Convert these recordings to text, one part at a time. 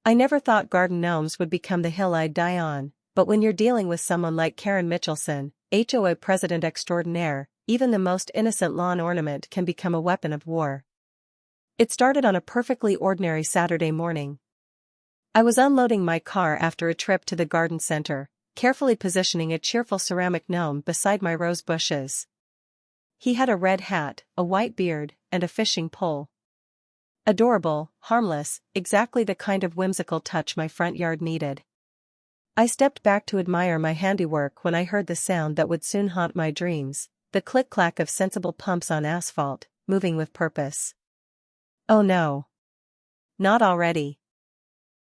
I never thought garden gnomes would become the hill I'd die on, but when you're dealing with someone like Karen Mitchelson, HOA President Extraordinaire, even the most innocent lawn ornament can become a weapon of war. It started on a perfectly ordinary Saturday morning. I was unloading my car after a trip to the garden center, carefully positioning a cheerful ceramic gnome beside my rose bushes. He had a red hat, a white beard, and a fishing pole. Adorable, harmless, exactly the kind of whimsical touch my front yard needed. I stepped back to admire my handiwork when I heard the sound that would soon haunt my dreams, the click-clack of sensible pumps on asphalt, moving with purpose. Oh no. Not already.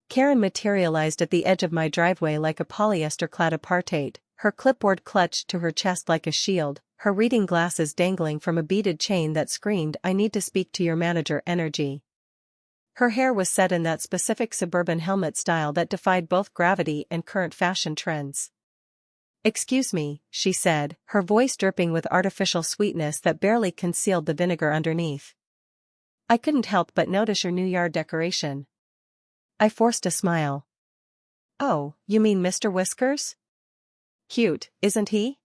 Karen materialized at the edge of my driveway like a polyester-clad apartheid, her clipboard clutched to her chest like a shield, her reading glasses dangling from a beaded chain that screamed, "I need to speak to your manager" energy. Her hair was set in that specific suburban helmet style that defied both gravity and current fashion trends. "Excuse me," she said, her voice dripping with artificial sweetness that barely concealed the vinegar underneath. "I couldn't help but notice your new yard decoration." I forced a smile. "Oh, you mean Mr. Whiskers? Cute, isn't he?"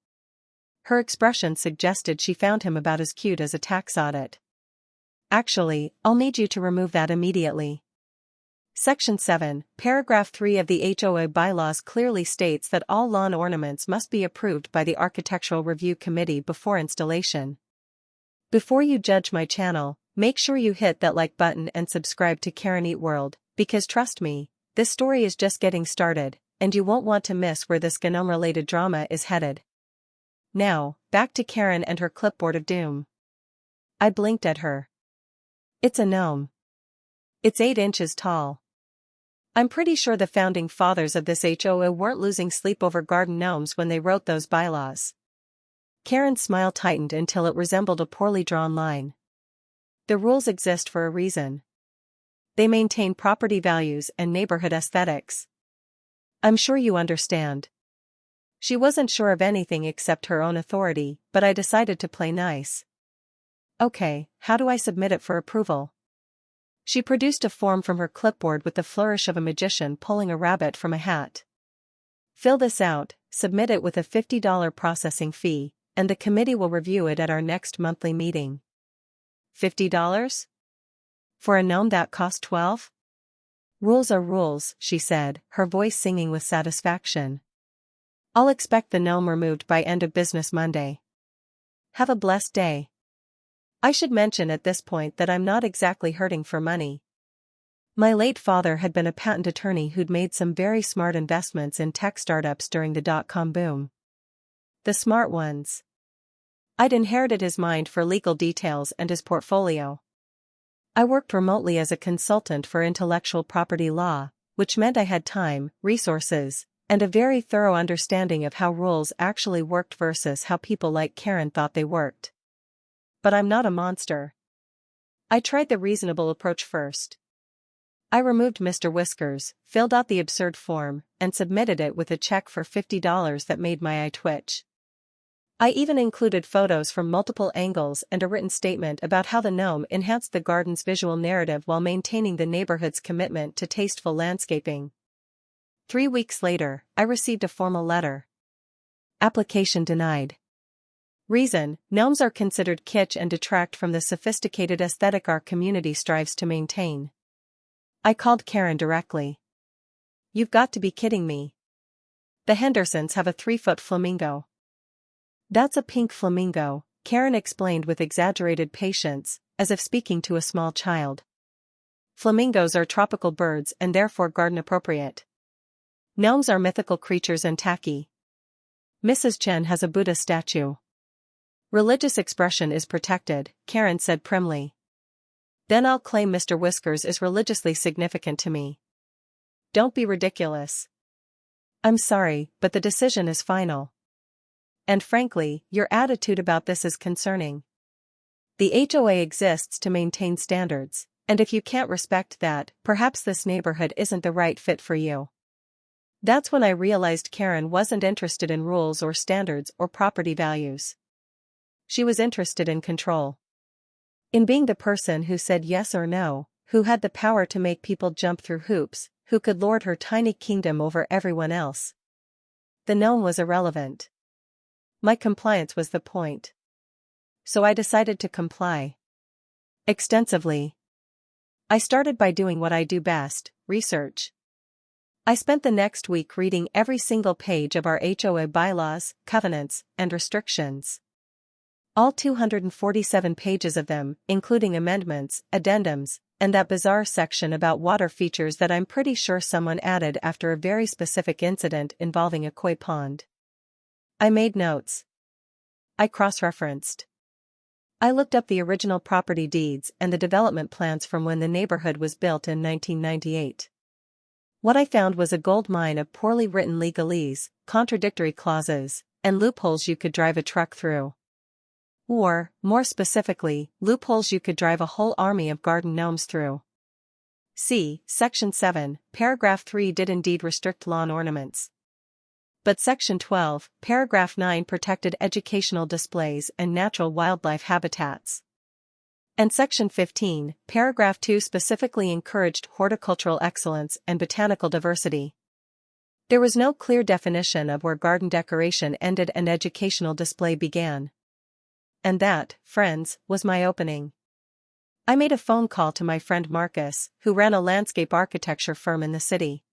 Her expression suggested she found him about as cute as a tax audit. "Actually, I'll need you to remove that immediately." Section 7, Paragraph 3 of the HOA bylaws clearly states that all lawn ornaments must be approved by the Architectural Review Committee before installation. Before you judge my channel, make sure you hit that like button and subscribe to Karen Eat World, because trust me, this story is just getting started, and you won't want to miss where this Gnome-related drama is headed. Now, back to Karen and her clipboard of doom. I blinked at her. It's a gnome. It's 8 inches tall. I'm pretty sure the founding fathers of this HOA weren't losing sleep over garden gnomes when they wrote those bylaws. Karen's smile tightened until it resembled a poorly drawn line. The rules exist for a reason. They maintain property values and neighborhood aesthetics. I'm sure you understand. She wasn't sure of anything except her own authority, but I decided to play nice. "Okay, how do I submit it for approval?" She produced a form from her clipboard with the flourish of a magician pulling a rabbit from a hat. "Fill this out, submit it with a $50 processing fee, and the committee will review it at our next monthly meeting." $50? For a gnome that cost $12? "Rules are rules," she said, her voice singing with satisfaction. "I'll expect the gnome removed by end of business Monday. Have a blessed day." I should mention at this point that I'm not exactly hurting for money. My late father had been a patent attorney who'd made some very smart investments in tech startups during the dot-com boom. The smart ones. I'd inherited his mind for legal details and his portfolio. I worked remotely as a consultant for intellectual property law, which meant I had time, resources, and a very thorough understanding of how rules actually worked versus how people like Karen thought they worked. But I'm not a monster. I tried the reasonable approach first. I removed Mr. Whiskers, filled out the absurd form, and submitted it with a check for $50 that made my eye twitch. I even included photos from multiple angles and a written statement about how the gnome enhanced the garden's visual narrative while maintaining the neighborhood's commitment to tasteful landscaping. 3 weeks later, I received a formal letter. Application denied. Reason: gnomes are considered kitsch and detract from the sophisticated aesthetic our community strives to maintain. I called Karen directly. "You've got to be kidding me. The Hendersons have a 3-foot flamingo." "That's a pink flamingo," Karen explained with exaggerated patience, as if speaking to a small child. "Flamingos are tropical birds and therefore garden appropriate. Gnomes are mythical creatures and tacky. Mrs. Chen has a Buddha statue." "Religious expression is protected," Karen said primly. "Then I'll claim Mr. Whiskers is religiously significant to me." "Don't be ridiculous." "I'm sorry, but the decision is final. And frankly, your attitude about this is concerning. The HOA exists to maintain standards, and if you can't respect that, perhaps this neighborhood isn't the right fit for you." That's when I realized Karen wasn't interested in rules or standards or property values. She was interested in control. In being the person who said yes or no, who had the power to make people jump through hoops, who could lord her tiny kingdom over everyone else. The gnome was irrelevant. My compliance was the point. So I decided to comply. Extensively. I started by doing what I do best, research. I spent the next week reading every single page of our HOA bylaws, covenants, and restrictions. All 247 pages of them, including amendments, addendums, and that bizarre section about water features that I'm pretty sure someone added after a very specific incident involving a koi pond. I made notes. I cross-referenced. I looked up the original property deeds and the development plans from when the neighborhood was built in 1998. What I found was a gold mine of poorly written legalese, contradictory clauses, and loopholes you could drive a truck through. Or, more specifically, loopholes you could drive a whole army of garden gnomes through. See, Section 7, Paragraph 3 did indeed restrict lawn ornaments. But Section 12, Paragraph 9 protected educational displays and natural wildlife habitats. And Section 15, Paragraph 2 specifically encouraged horticultural excellence and botanical diversity. There was no clear definition of where garden decoration ended and educational display began. And that, friends, was my opening. I made a phone call to my friend Marcus, who ran a landscape architecture firm in the city.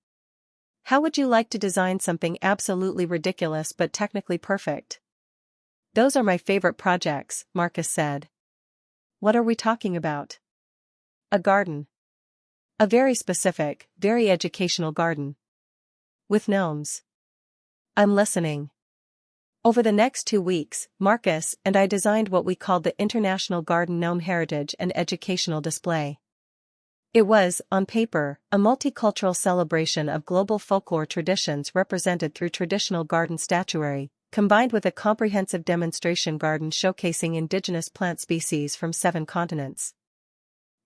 How would you like to design something absolutely ridiculous but technically perfect? Those are my favorite projects, Marcus said. What are we talking about? A garden. A very specific, very educational garden. With gnomes. I'm listening. Over the next 2 weeks, Marcus and I designed what we called the International Garden Gnome Heritage and Educational Display. It was, on paper, a multicultural celebration of global folklore traditions represented through traditional garden statuary, combined with a comprehensive demonstration garden showcasing indigenous plant species from 7 continents.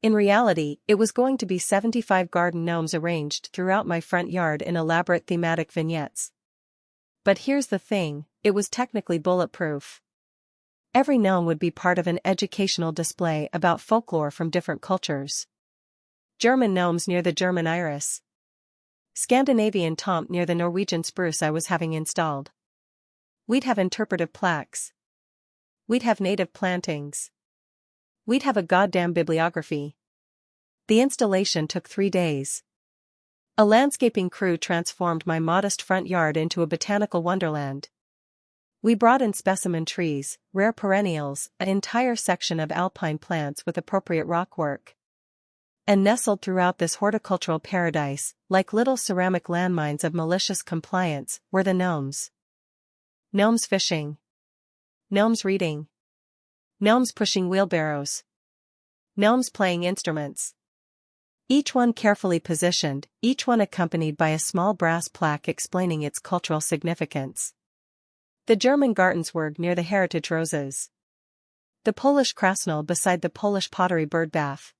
In reality, it was going to be 75 garden gnomes arranged throughout my front yard in elaborate thematic vignettes. But here's the thing, it was technically bulletproof. Every gnome would be part of an educational display about folklore from different cultures. German gnomes near the German iris. Scandinavian tomte near the Norwegian spruce I was having installed. We'd have interpretive plaques. We'd have native plantings. We'd have a goddamn bibliography. The installation took 3 days. A landscaping crew transformed my modest front yard into a botanical wonderland. We brought in specimen trees, rare perennials, an entire section of alpine plants with appropriate rockwork. And nestled throughout this horticultural paradise, like little ceramic landmines of malicious compliance, were the gnomes. Gnomes fishing. Gnomes reading. Gnomes pushing wheelbarrows. Gnomes playing instruments. Each one carefully positioned, each one accompanied by a small brass plaque explaining its cultural significance. The German Gartenswerk near the heritage roses. The Polish krasnal beside the Polish pottery birdbath.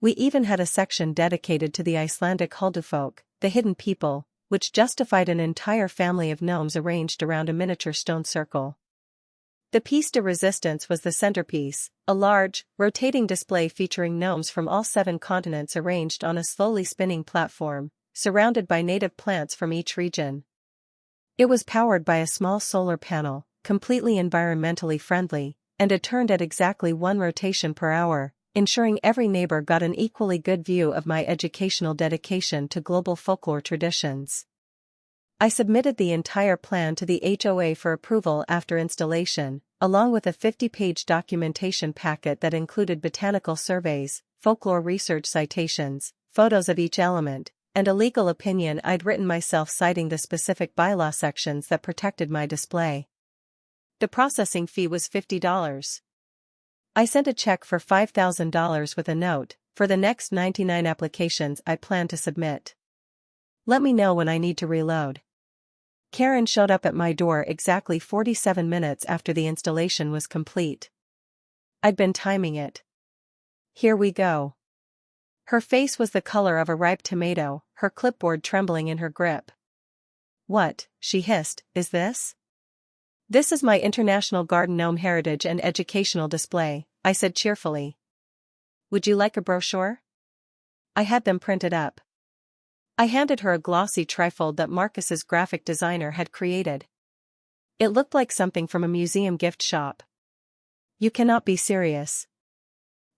We even had a section dedicated to the Icelandic Huldufolk, the hidden people, which justified an entire family of gnomes arranged around a miniature stone circle. The piece de resistance was the centerpiece, a large, rotating display featuring gnomes from all 7 continents arranged on a slowly spinning platform, surrounded by native plants from each region. It was powered by a small solar panel, completely environmentally friendly, and it turned at exactly 1 rotation per hour, ensuring every neighbor got an equally good view of my educational dedication to global folklore traditions. I submitted the entire plan to the HOA for approval after installation, along with a 50-page documentation packet that included botanical surveys, folklore research citations, photos of each element, and a legal opinion I'd written myself citing the specific bylaw sections that protected my display. The processing fee was $50. I sent a check for $5,000 with a note, for the next 99 applications I plan to submit. Let me know when I need to reload. Karen showed up at my door exactly 47 minutes after the installation was complete. I'd been timing it. Here we go. Her face was the color of a ripe tomato, her clipboard trembling in her grip. What, she hissed, is this? This is my International Garden Gnome Heritage and Educational Display, I said cheerfully. Would you like a brochure? I had them printed up. I handed her a glossy trifold that Marcus's graphic designer had created. It looked like something from a museum gift shop. You cannot be serious.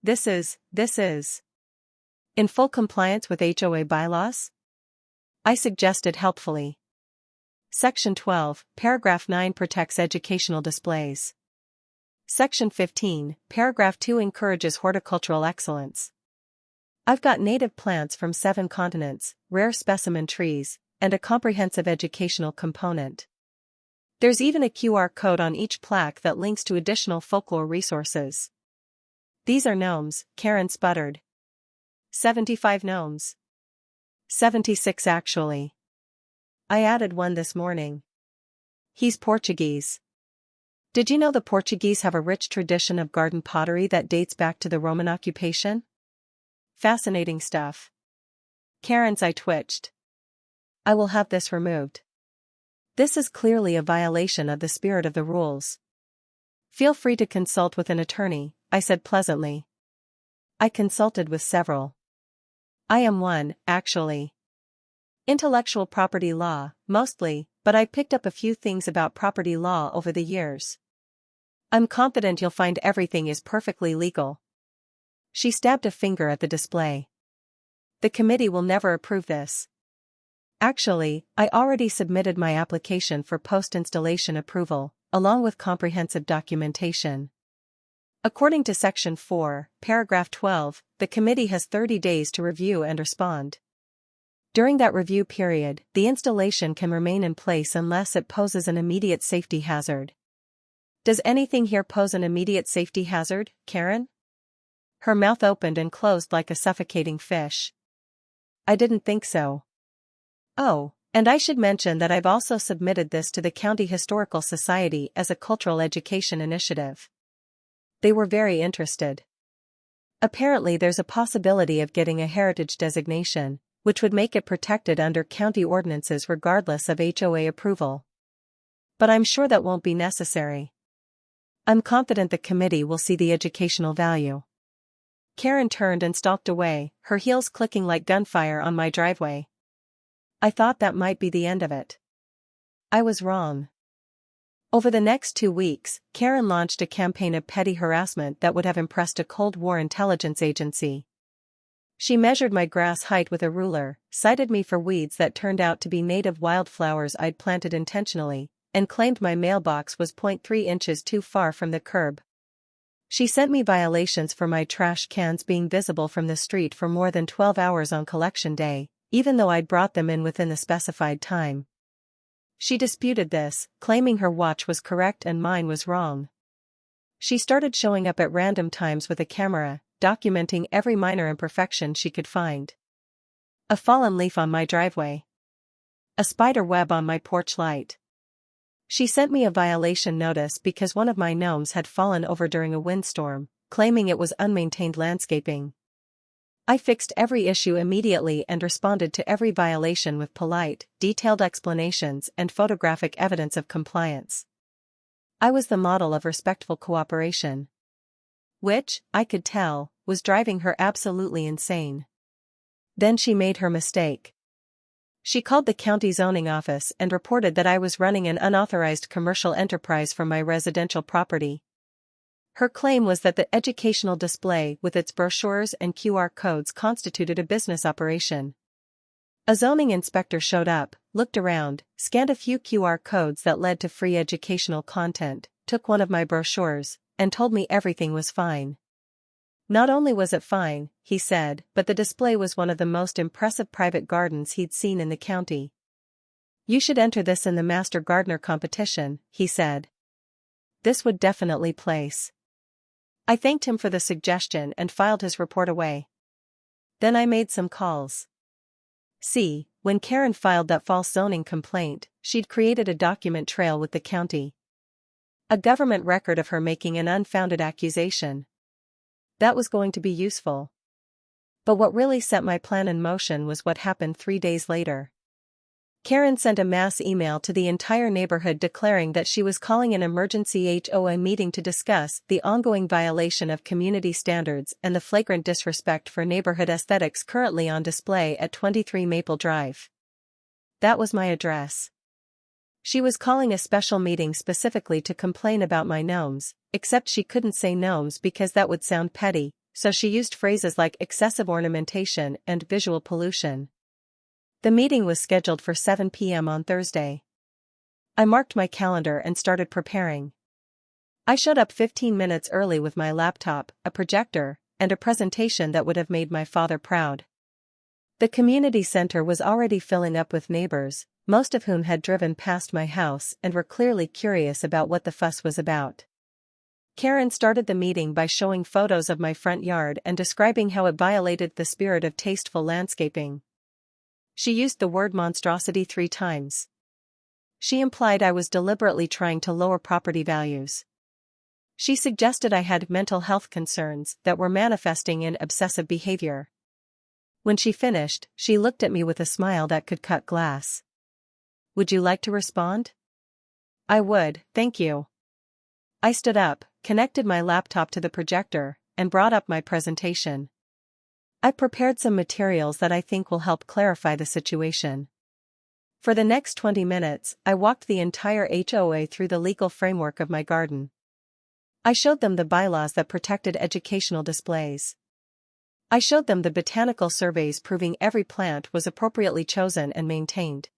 This is in full compliance with HOA bylaws? I suggested helpfully. Section 12, Paragraph 9 protects educational displays. Section 15, Paragraph 2 encourages horticultural excellence. I've got native plants from 7 continents, rare specimen trees, and a comprehensive educational component. There's even a QR code on each plaque that links to additional folklore resources. These are gnomes, Karen sputtered. 75 gnomes. 76 actually. I added one this morning. He's Portuguese. Did you know the Portuguese have a rich tradition of garden pottery that dates back to the Roman occupation? Fascinating stuff. Karen's eye twitched. I will have this removed. This is clearly a violation of the spirit of the rules. Feel free to consult with an attorney, I said pleasantly. I consulted with several. I am one, actually. Intellectual property law, mostly, but I picked up a few things about property law over the years. I'm confident you'll find everything is perfectly legal. She stabbed a finger at the display. The committee will never approve this. Actually, I already submitted my application for post-installation approval, along with comprehensive documentation. According to Section 4, Paragraph 12, the committee has 30 days to review and respond. During that review period, the installation can remain in place unless it poses an immediate safety hazard. Does anything here pose an immediate safety hazard, Karen? Her mouth opened and closed like a suffocating fish. I didn't think so. Oh, and I should mention that I've also submitted this to the County Historical Society as a cultural education initiative. They were very interested. Apparently there's a possibility of getting a heritage designation, which would make it protected under county ordinances regardless of HOA approval. But I'm sure that won't be necessary. I'm confident the committee will see the educational value. Karen turned and stalked away, her heels clicking like gunfire on my driveway. I thought that might be the end of it. I was wrong. Over the next 2 weeks, Karen launched a campaign of petty harassment that would have impressed a Cold War intelligence agency. She measured my grass height with a ruler, cited me for weeds that turned out to be native wildflowers I'd planted intentionally, and claimed my mailbox was 0.3 inches too far from the curb. She sent me violations for my trash cans being visible from the street for more than 12 hours on collection day, even though I'd brought them in within the specified time. She disputed this, claiming her watch was correct and mine was wrong. She started showing up at random times with a camera, documenting every minor imperfection she could find. A fallen leaf on my driveway. A spider web on my porch light. She sent me a violation notice because one of my gnomes had fallen over during a windstorm, claiming it was unmaintained landscaping. I fixed every issue immediately and responded to every violation with polite, detailed explanations and photographic evidence of compliance. I was the model of respectful cooperation. Which, I could tell, was driving her absolutely insane. Then she made her mistake. She called the county zoning office and reported that I was running an unauthorized commercial enterprise from my residential property. Her claim was that the educational display with its brochures and QR codes constituted a business operation. A zoning inspector showed up, looked around, scanned a few QR codes that led to free educational content, took one of my brochures, and told me everything was fine. Not only was it fine, he said, but the display was one of the most impressive private gardens he'd seen in the county. You should enter this in the Master Gardener competition, he said. This would definitely place. I thanked him for the suggestion and filed his report away. Then I made some calls. See, when Karen filed that false zoning complaint, she'd created a document trail with the county. A government record of her making an unfounded accusation. That was going to be useful. But what really set my plan in motion was what happened 3 days later. Karen sent a mass email to the entire neighborhood declaring that she was calling an emergency HOA meeting to discuss the ongoing violation of community standards and the flagrant disrespect for neighborhood aesthetics currently on display at 23 Maple Drive. That was my address. She was calling a special meeting specifically to complain about my gnomes, except she couldn't say gnomes because that would sound petty, so she used phrases like excessive ornamentation and visual pollution. The meeting was scheduled for 7 p.m. on Thursday. I marked my calendar and started preparing. I showed up 15 minutes early with my laptop, a projector, and a presentation that would have made my father proud. The community center was already filling up with neighbors, most of whom had driven past my house and were clearly curious about what the fuss was about. Karen started the meeting by showing photos of my front yard and describing how it violated the spirit of tasteful landscaping. She used the word monstrosity 3 times. She implied I was deliberately trying to lower property values. She suggested I had mental health concerns that were manifesting in obsessive behavior. When she finished, she looked at me with a smile that could cut glass. "Would you like to respond?" "I would, thank you." I stood up, connected my laptop to the projector, and brought up my presentation. I prepared some materials that I think will help clarify the situation. For the next 20 minutes, I walked the entire HOA through the legal framework of my garden. I showed them the bylaws that protected educational displays. I showed them the botanical surveys proving every plant was appropriately chosen and maintained.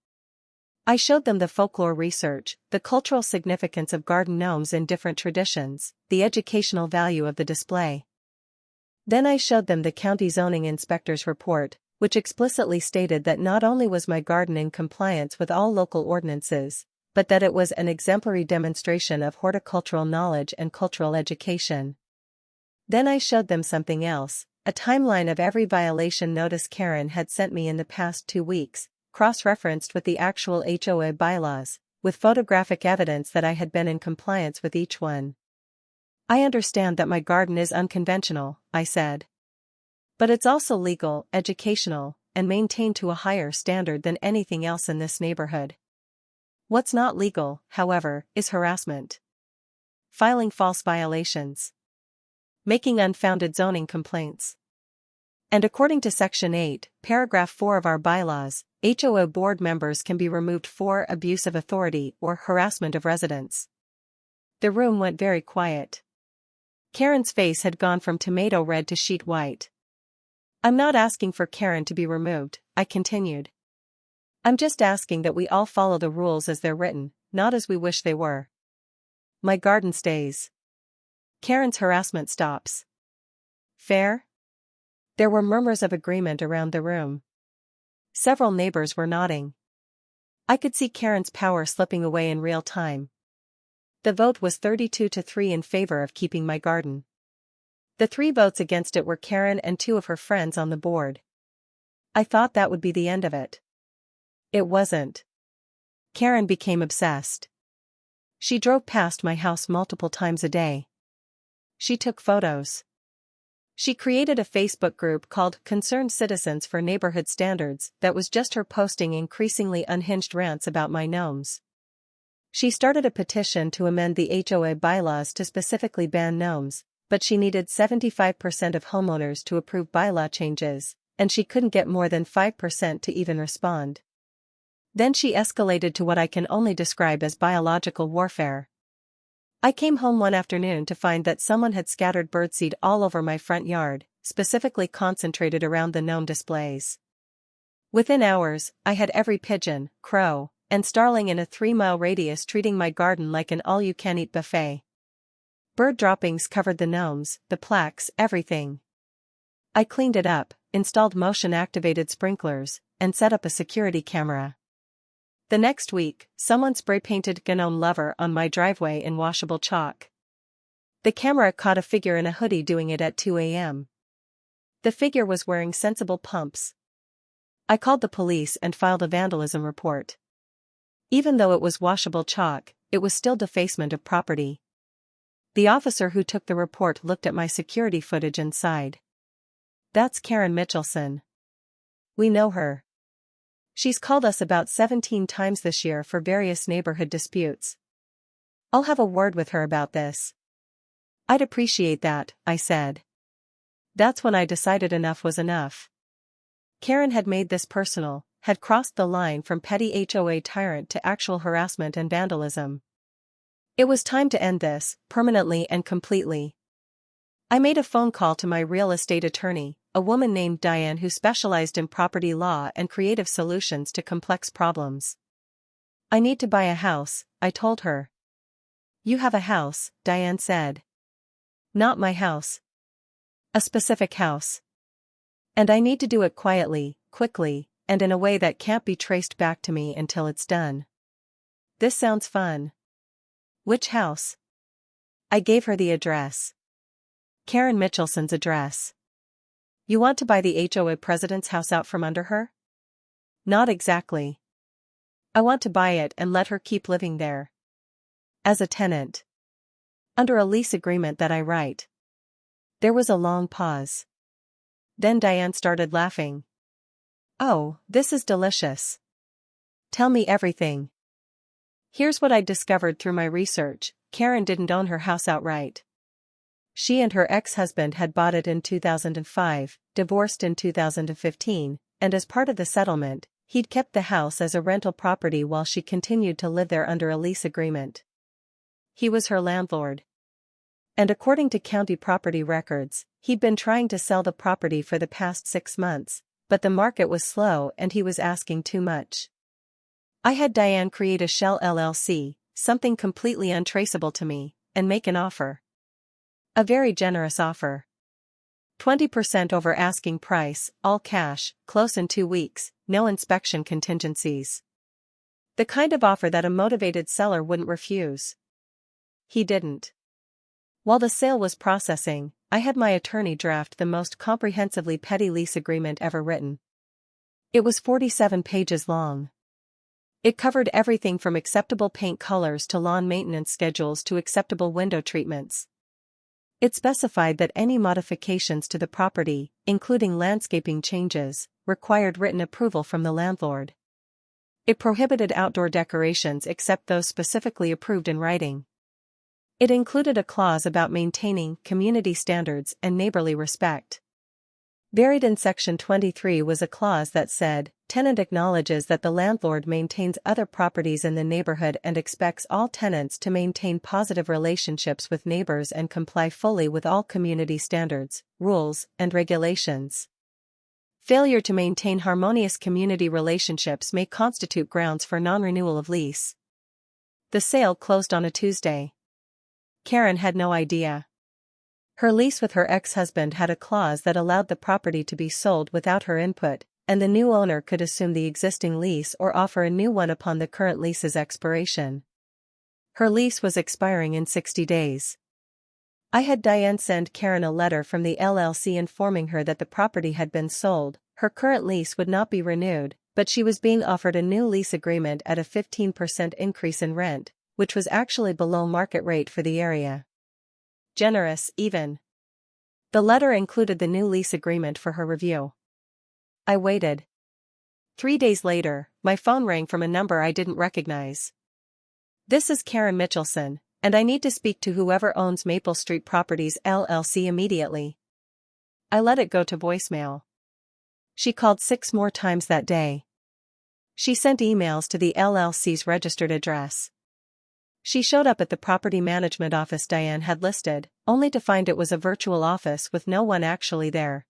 I showed them the folklore research, the cultural significance of garden gnomes in different traditions, the educational value of the display. Then I showed them the county zoning inspector's report, which explicitly stated that not only was my garden in compliance with all local ordinances, but that it was an exemplary demonstration of horticultural knowledge and cultural education. Then I showed them something else, a timeline of every violation notice Karen had sent me in the past 2 weeks, cross-referenced with the actual HOA bylaws, with photographic evidence that I had been in compliance with each one. "I understand that my garden is unconventional," I said. "But it's also legal, educational, and maintained to a higher standard than anything else in this neighborhood. What's not legal, however, is harassment. Filing false violations. Making unfounded zoning complaints. And according to Section 8, Paragraph 4 of our bylaws, HOA board members can be removed for abuse of authority or harassment of residents." The room went very quiet. Karen's face had gone from tomato red to sheet white. "I'm not asking for Karen to be removed," I continued. "I'm just asking that we all follow the rules as they're written, not as we wish they were. My garden stays. Karen's harassment stops. Fair?" There were murmurs of agreement around the room. Several neighbors were nodding. I could see Karen's power slipping away in real time. The vote was 32-3 in favor of keeping my garden. The 3 votes against it were Karen and 2 of her friends on the board. I thought that would be the end of it. It wasn't. Karen became obsessed. She drove past my house multiple times a day. She took photos. She created a Facebook group called Concerned Citizens for Neighborhood Standards that was just her posting increasingly unhinged rants about my gnomes. She started a petition to amend the HOA bylaws to specifically ban gnomes, but she needed 75% of homeowners to approve bylaw changes, and she couldn't get more than 5% to even respond. Then she escalated to what I can only describe as biological warfare. I came home one afternoon to find that someone had scattered birdseed all over my front yard, specifically concentrated around the gnome displays. Within hours, I had every pigeon, crow, and starling in a 3-mile radius treating my garden like an all-you-can-eat buffet. Bird droppings covered the gnomes, the plaques, everything. I cleaned it up, installed motion-activated sprinklers, and set up a security camera. The next week, someone spray-painted Gnome Lover on my driveway in washable chalk. The camera caught a figure in a hoodie doing it at 2 a.m. The figure was wearing sensible pumps. I called the police and filed a vandalism report. Even though it was washable chalk, it was still defacement of property. The officer who took the report looked at my security footage and sighed. "That's Karen Mitchelson. We know her. She's called us about 17 times this year for various neighborhood disputes. I'll have a word with her about this. I'd appreciate that, I said. That's when I decided enough was enough. Karen had made this personal, had crossed the line from petty HOA tyrant to actual harassment and vandalism. It was time to end this, permanently and completely. I made a phone call to my real estate attorney, a woman named Diane who specialized in property law and creative solutions to complex problems. I need to buy a house, I told her. You have a house, Diane said. Not my house. A specific house. And I need to do it quietly, quickly, and in a way that can't be traced back to me until it's done. This sounds fun. Which house? I gave her the address. Karen Mitchelson's address. You want to buy the HOA president's house out from under her? Not exactly. I want to buy it and let her keep living there. As a tenant. Under a lease agreement that I write. There was a long pause. Then Diane started laughing. Oh, this is delicious. Tell me everything. Here's what I discovered through my research. Karen didn't own her house outright. She and her ex-husband had bought it in 2005, divorced in 2015, and as part of the settlement, he'd kept the house as a rental property while she continued to live there under a lease agreement. He was her landlord. And according to county property records, he'd been trying to sell the property for the past 6 months, but the market was slow and he was asking too much. I had Diane create a shell LLC, something completely untraceable to me, and make an offer. A very generous offer. 20% over asking price, all cash, close in 2 weeks, no inspection contingencies. The kind of offer that a motivated seller wouldn't refuse. He didn't. While the sale was processing, I had my attorney draft the most comprehensively petty lease agreement ever written. It was 47 pages long. It covered everything from acceptable paint colors to lawn maintenance schedules to acceptable window treatments. It specified that any modifications to the property, including landscaping changes, required written approval from the landlord. It prohibited outdoor decorations except those specifically approved in writing. It included a clause about maintaining community standards and neighborly respect. Buried in Section 23 was a clause that said, tenant acknowledges that the landlord maintains other properties in the neighborhood and expects all tenants to maintain positive relationships with neighbors and comply fully with all community standards, rules, and regulations. Failure to maintain harmonious community relationships may constitute grounds for non-renewal of lease. The sale closed on a Tuesday. Karen had no idea. Her lease with her ex-husband had a clause that allowed the property to be sold without her input, and the new owner could assume the existing lease or offer a new one upon the current lease's expiration. Her lease was expiring in 60 days. I had Diane send Karen a letter from the LLC informing her that the property had been sold, her current lease would not be renewed, but she was being offered a new lease agreement at a 15% increase in rent, which was actually below market rate for the area. Generous, even. The letter included the new lease agreement for her review. I waited. 3 days later, my phone rang from a number I didn't recognize. This is Karen Mitchelson, and I need to speak to whoever owns Maple Street Properties LLC immediately. I let it go to voicemail. She called 6 more times that day. She sent emails to the LLC's registered address. She showed up at the property management office Diane had listed, only to find it was a virtual office with no one actually there.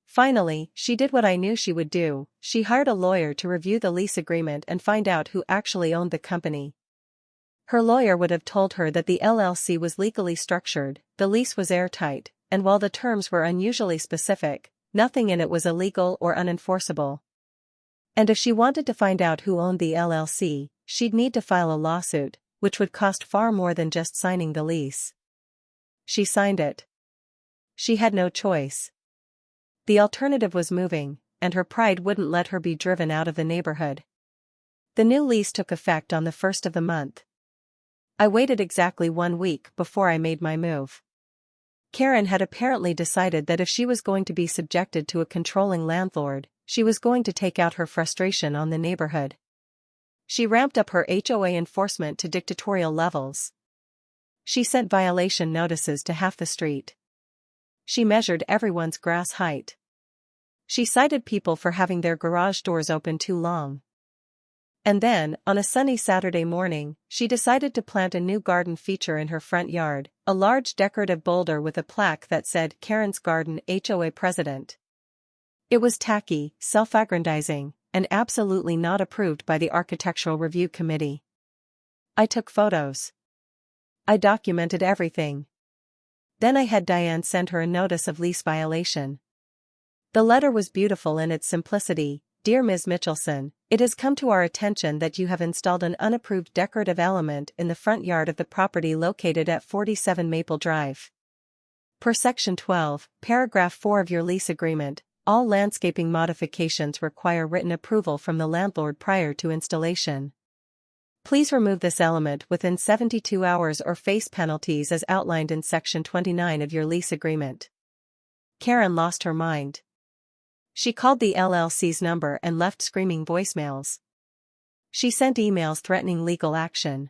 Finally, she did what I knew she would do. She hired a lawyer to review the lease agreement and find out who actually owned the company. Her lawyer would have told her that the LLC was legally structured, the lease was airtight, and while the terms were unusually specific, nothing in it was illegal or unenforceable. And if she wanted to find out who owned the LLC, she'd need to file a lawsuit, which would cost far more than just signing the lease. She signed it. She had no choice. The alternative was moving, and her pride wouldn't let her be driven out of the neighborhood. The new lease took effect on the 1st of the month. I waited exactly 1 week before I made my move. Karen had apparently decided that if she was going to be subjected to a controlling landlord, she was going to take out her frustration on the neighborhood. She ramped up her HOA enforcement to dictatorial levels. She sent violation notices to half the street. She measured everyone's grass height. She cited people for having their garage doors open too long. And then, on a sunny Saturday morning, she decided to plant a new garden feature in her front yard, a large decorative boulder with a plaque that said Karen's Garden HOA President. It was tacky, self-aggrandizing, and absolutely not approved by the Architectural Review Committee. I took photos. I documented everything. Then I had Diane send her a notice of lease violation. The letter was beautiful in its simplicity. Dear Ms. Mitchelson, it has come to our attention that you have installed an unapproved decorative element in the front yard of the property located at 47 Maple Drive. Per Section 12, Paragraph 4 of your lease agreement, all landscaping modifications require written approval from the landlord prior to installation. Please remove this element within 72 hours or face penalties as outlined in Section 29 of your lease agreement. Karen lost her mind. She called the LLC's number and left screaming voicemails. She sent emails threatening legal action.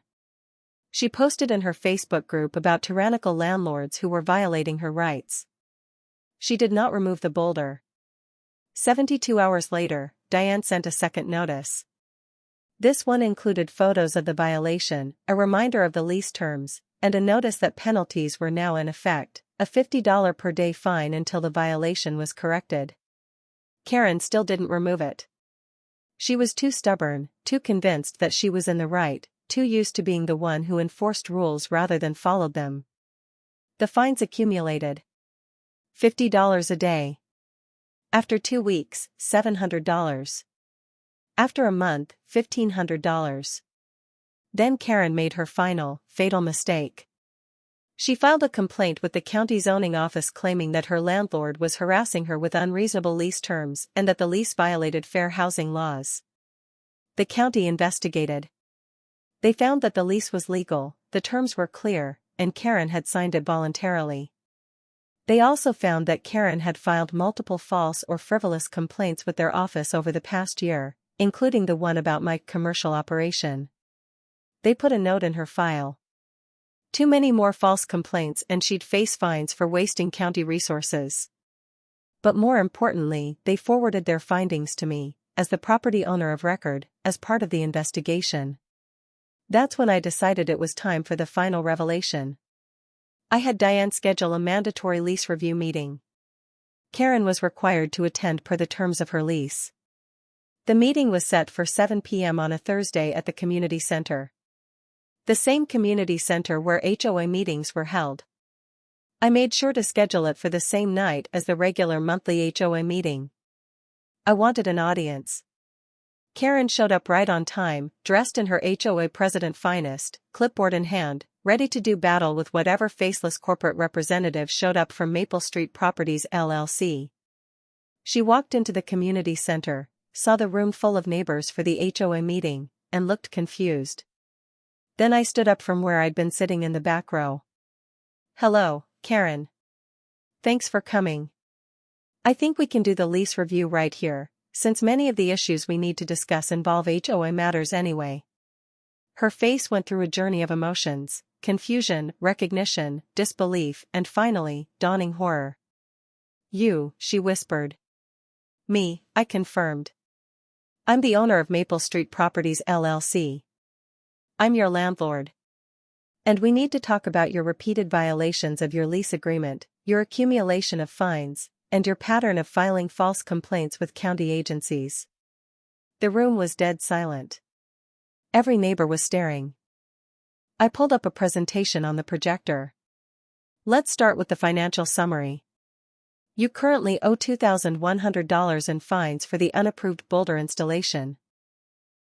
She posted in her Facebook group about tyrannical landlords who were violating her rights. She did not remove the boulder. 72 hours later, Diane sent a second notice. This one included photos of the violation, a reminder of the lease terms, and a notice that penalties were now in effect, a $50 per day fine until the violation was corrected. Karen still didn't remove it. She was too stubborn, too convinced that she was in the right, too used to being the one who enforced rules rather than followed them. The fines accumulated. $50 a day. After 2 weeks, $700. After a month, $1,500. Then Karen made her final, fatal mistake. She filed a complaint with the county zoning office claiming that her landlord was harassing her with unreasonable lease terms and that the lease violated fair housing laws. The county investigated. They found that the lease was legal, the terms were clear, and Karen had signed it voluntarily. They also found that Karen had filed multiple false or frivolous complaints with their office over the past year, including the one about my commercial operation. They put a note in her file. Too many more false complaints and she'd face fines for wasting county resources. But more importantly, they forwarded their findings to me, as the property owner of record, as part of the investigation. That's when I decided it was time for the final revelation. I had Diane schedule a mandatory lease review meeting. Karen was required to attend per the terms of her lease. The meeting was set for 7 p.m. on a Thursday at the community center. The same community center where HOA meetings were held. I made sure to schedule it for the same night as the regular monthly HOA meeting. I wanted an audience. Karen showed up right on time, dressed in her HOA President finest, clipboard in hand, ready to do battle with whatever faceless corporate representative showed up from Maple Street Properties LLC. She walked into the community center, saw the room full of neighbors for the HOA meeting, and looked confused. Then I stood up from where I'd been sitting in the back row. Hello, Karen. Thanks for coming. I think we can do the lease review right here, since many of the issues we need to discuss involve HOA matters anyway. Her face went through a journey of emotions, confusion, recognition, disbelief, and finally, dawning horror. You, she whispered. Me, I confirmed. I'm the owner of Maple Street Properties LLC. I'm your landlord. And we need to talk about your repeated violations of your lease agreement, your accumulation of fines, and your pattern of filing false complaints with county agencies. The room was dead silent. Every neighbor was staring. I pulled up a presentation on the projector. Let's start with the financial summary. You currently owe $2,100 in fines for the unapproved boulder installation.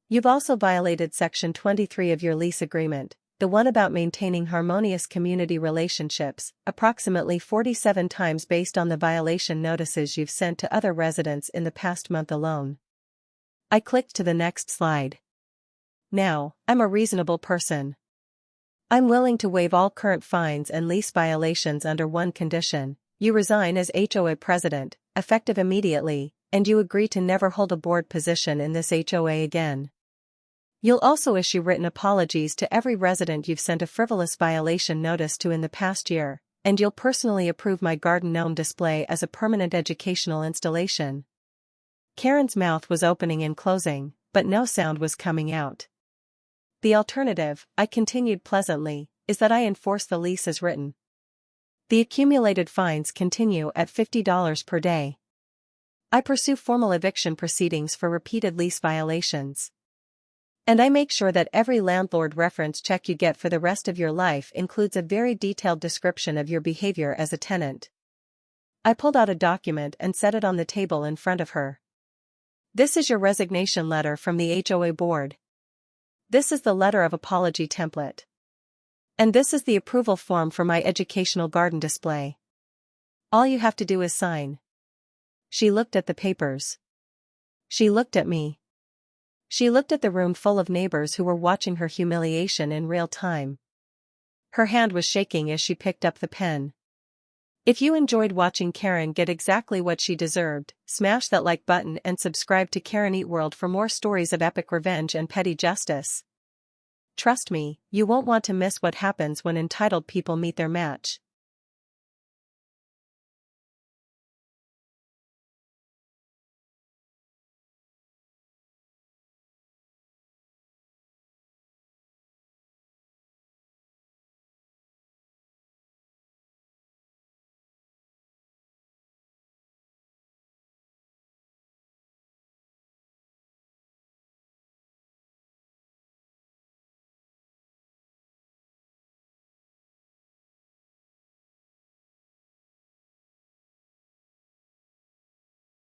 You've also violated Section 23 of your lease agreement, the one about maintaining harmonious community relationships, approximately 47 times based on the violation notices you've sent to other residents in the past month alone. I clicked to the next slide. Now, I'm a reasonable person. I'm willing to waive all current fines and lease violations under one condition: you resign as HOA president, effective immediately, and you agree to never hold a board position in this HOA again. You'll also issue written apologies to every resident you've sent a frivolous violation notice to in the past year, and you'll personally approve my garden gnome display as a permanent educational installation. Karen's mouth was opening and closing, but no sound was coming out. The alternative, I continued pleasantly, is that I enforce the lease as written. The accumulated fines continue at $50 per day. I pursue formal eviction proceedings for repeated lease violations. And I make sure that every landlord reference check you get for the rest of your life includes a very detailed description of your behavior as a tenant. I pulled out a document and set it on the table in front of her. This is your resignation letter from the HOA board. This is the letter of apology template. And this is the approval form for my educational garden display. All you have to do is sign. She looked at the papers. She looked at me. She looked at the room full of neighbors who were watching her humiliation in real time. Her hand was shaking as she picked up the pen. If you enjoyed watching Karen get exactly what she deserved, smash that like button and subscribe to Karen Eat World for more stories of epic revenge and petty justice. Trust me, you won't want to miss what happens when entitled people meet their match.